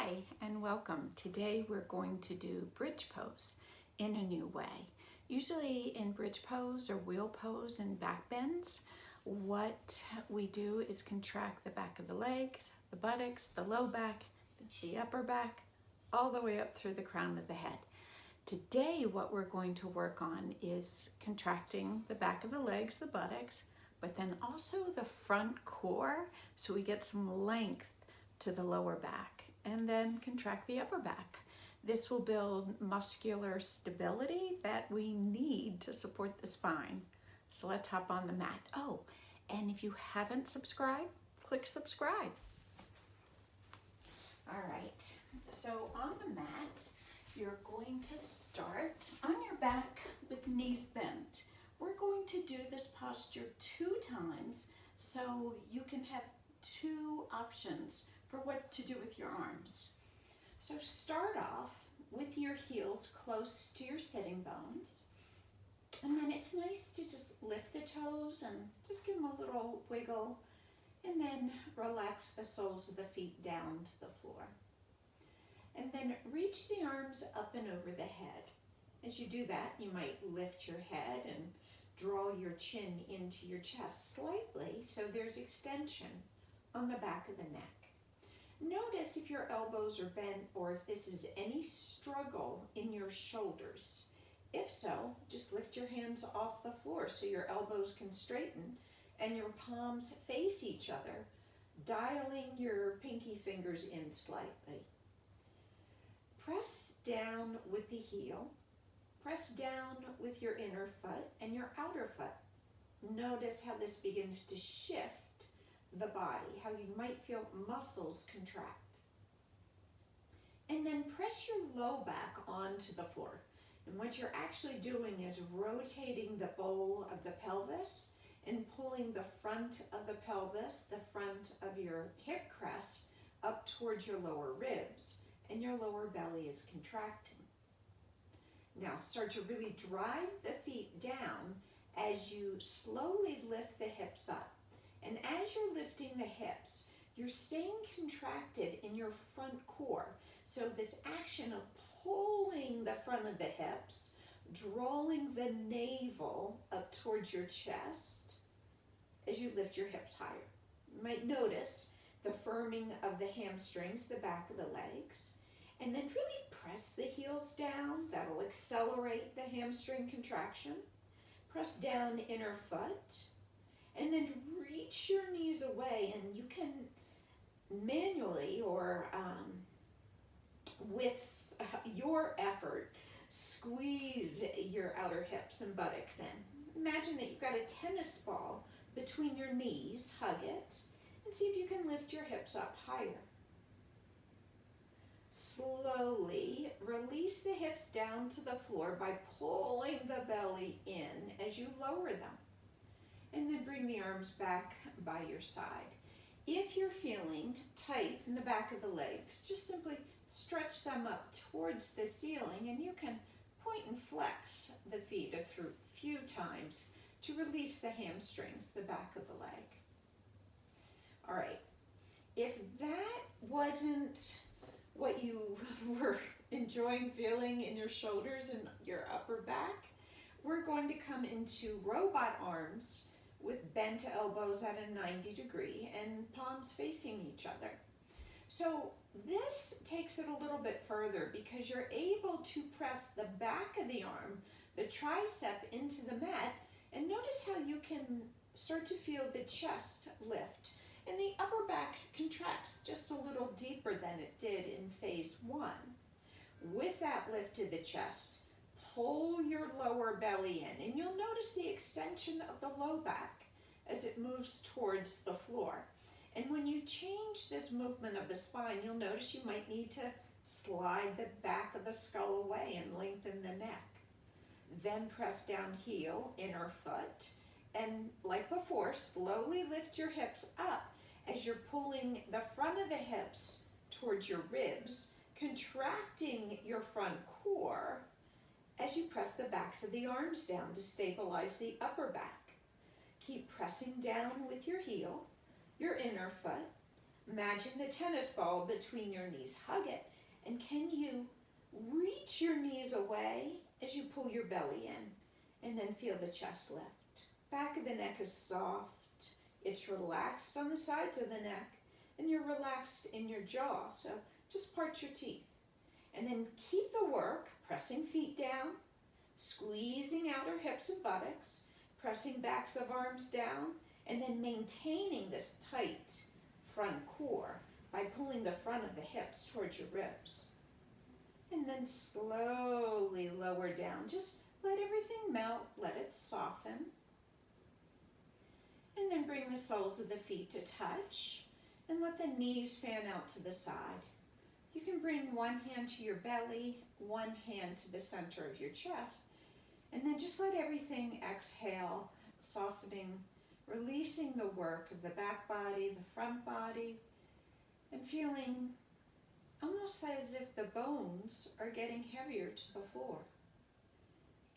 Hi and welcome. Today we're going to do bridge pose in a new way. Usually in bridge pose or wheel pose and back bends, what we do is contract the back of the legs, the buttocks, the low back, the upper back, all the way up through the crown of the head. Today what we're going to work on is contracting the back of the legs, the buttocks, but then also the front core so we get some length to the lower back, and then contract the upper back. This will build muscular stability that we need to support the spine. So let's hop on the mat. Oh, and if you haven't subscribed, click subscribe. All right, so on the mat, you're going to start on your back with knees bent. We're going to do this posture 2 times so you can have 2 options for what to do with your arms. So start off with your heels close to your sitting bones, and then it's nice to just lift the toes and just give them a little wiggle, and then relax the soles of the feet down to the floor. And then reach the arms up and over the head. As you do that, you might lift your head and draw your chin into your chest slightly so there's extension on the back of the neck. Notice if your elbows are bent or if this is any struggle in your shoulders. If so, just lift your hands off the floor so your elbows can straighten and your palms face each other, dialing your pinky fingers in slightly. Press down with the heel. Press down with your inner foot and your outer foot. Notice how this begins to shift the body, how you might feel muscles contract. And then press your low back onto the floor. And what you're actually doing is rotating the bowl of the pelvis and pulling the front of the pelvis, the front of your hip crest, up towards your lower ribs, and your lower belly is contracting. Now start to really drive the feet down as you slowly lift the hips up. And as you're lifting the hips, you're staying contracted in your front core. So this action of pulling the front of the hips, drawing the navel up towards your chest as you lift your hips higher. You might notice the firming of the hamstrings, the back of the legs, and then really press the heels down. That'll accelerate the hamstring contraction. Press down inner foot. And then reach your knees away, and you can manually or with your effort squeeze your outer hips and buttocks in. Imagine that you've got a tennis ball between your knees, hug it, and see if you can lift your hips up higher. Slowly release the hips down to the floor by pulling the belly in as you lower them. And then bring the arms back by your side. If you're feeling tight in the back of the legs, just simply stretch them up towards the ceiling, and you can point and flex the feet a few times to release the hamstrings, the back of the leg. All right, if that wasn't what you were enjoying feeling in your shoulders and your upper back, we're going to come into robot arms with bent elbows at a 90 degree and palms facing each other. So this takes it a little bit further because you're able to press the back of the arm, the tricep into the mat, and notice how you can start to feel the chest lift. And the upper back contracts just a little deeper than it did in phase 1. With that lift to the chest, pull your lower belly in, and you'll notice the extension of the low back as it moves towards the floor. And when you change this movement of the spine, you'll notice you might need to slide the back of the skull away and lengthen the neck. Then press down heel, inner foot, and like before, slowly lift your hips up as you're pulling the front of the hips towards your ribs, contracting your front core as you press the backs of the arms down to stabilize the upper back. Keep pressing down with your heel, your inner foot, Imagine the tennis ball between your knees. Hug it. And can you reach your knees away as you pull your belly in? And then feel the chest lift. Back of the neck is soft. It's relaxed on the sides of the neck. And you're relaxed in your jaw. So just part your teeth. And then keep the work, pressing feet down, squeezing outer hips and buttocks, pressing backs of arms down, and then maintaining this tight front core by pulling the front of the hips towards your ribs. And then slowly lower down. Just let everything melt, let it soften. And then bring the soles of the feet to touch and let the knees fan out to the side. You can bring one hand to your belly, one hand to the center of your chest, and then just let everything exhale, softening, releasing the work of the back body, the front body, and feeling almost as if the bones are getting heavier to the floor.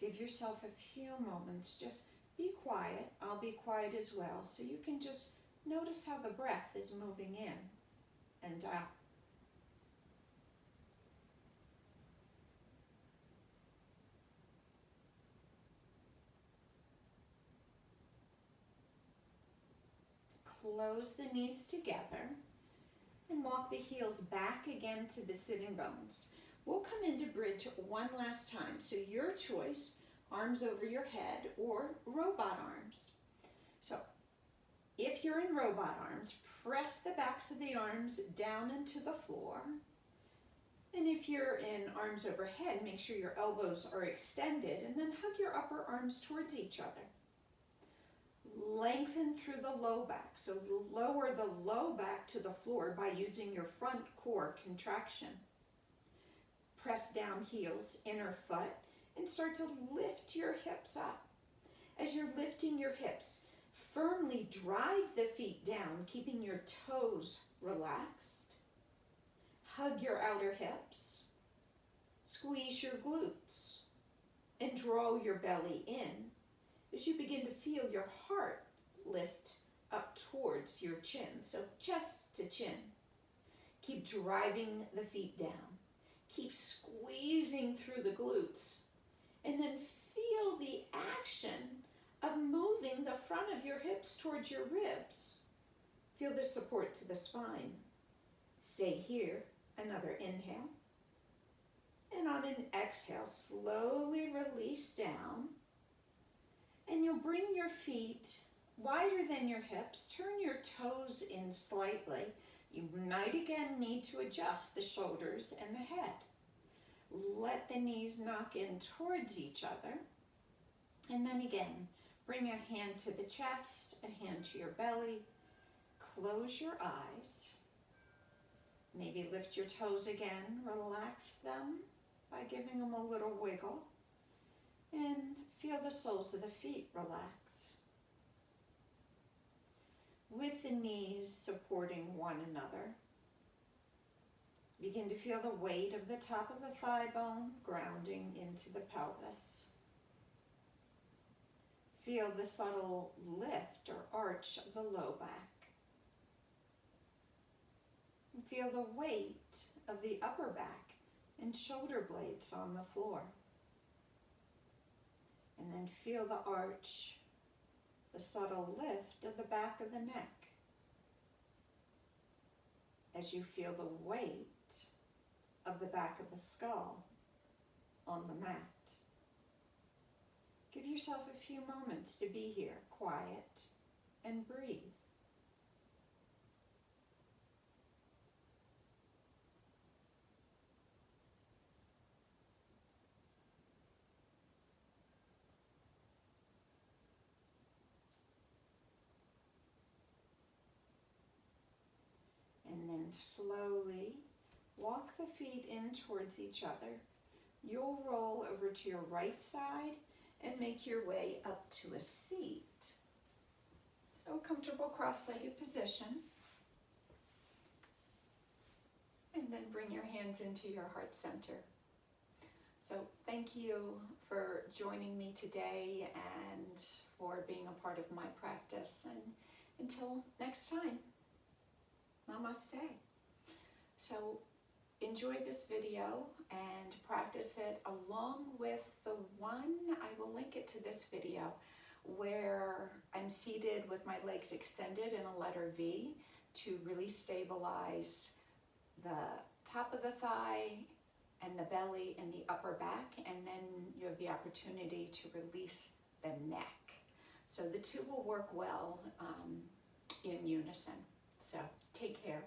Give yourself a few moments, just be quiet. I'll be quiet as well, so you can just notice how the breath is moving in and out. Close the knees together and walk the heels back again to the sitting bones. We'll come into bridge one last time. So your choice, arms over your head or robot arms. So if you're in robot arms, press the backs of the arms down into the floor. And if you're in arms overhead, make sure your elbows are extended and then hug your upper arms towards each other. Lengthen through the low back. So lower the low back to the floor by using your front core contraction. Press down heels, inner foot, and start to lift your hips up. As you're lifting your hips, firmly drive the feet down, keeping your toes relaxed. Hug your outer hips. Squeeze your glutes and draw your belly in as you begin to feel your heart lift up towards your chin. So chest to chin. Keep driving the feet down. Keep squeezing through the glutes. And then feel the action of moving the front of your hips towards your ribs. Feel the support to the spine. Stay here. Another inhale. And on an exhale, slowly release down. And you'll bring your feet wider than your hips. Turn your toes in slightly. You might again need to adjust the shoulders and the head. Let the knees knock in towards each other. And then again, bring a hand to the chest, a hand to your belly. Close your eyes. Maybe lift your toes again. Relax them by giving them a little wiggle. And feel the soles of the feet relax. With the knees supporting one another, begin to feel the weight of the top of the thigh bone grounding into the pelvis. Feel the subtle lift or arch of the low back. And feel the weight of the upper back and shoulder blades on the floor. And then feel the arch, the subtle lift of the back of the neck as you feel the weight of the back of the skull on the mat. Give yourself a few moments to be here, quiet, and breathe. And then slowly walk the feet in towards each other. You'll roll over to your right side and make your way up to a seat. So comfortable cross-legged position. And then bring your hands into your heart center. So thank you for joining me today and for being a part of my practice. And until next time. Namaste. So enjoy this video and practice it along with the one, I will link it to this video, where I'm seated with my legs extended in a letter V to really stabilize the top of the thigh and the belly and the upper back, and then you have the opportunity to release the neck. So the two will work well in unison. So take care.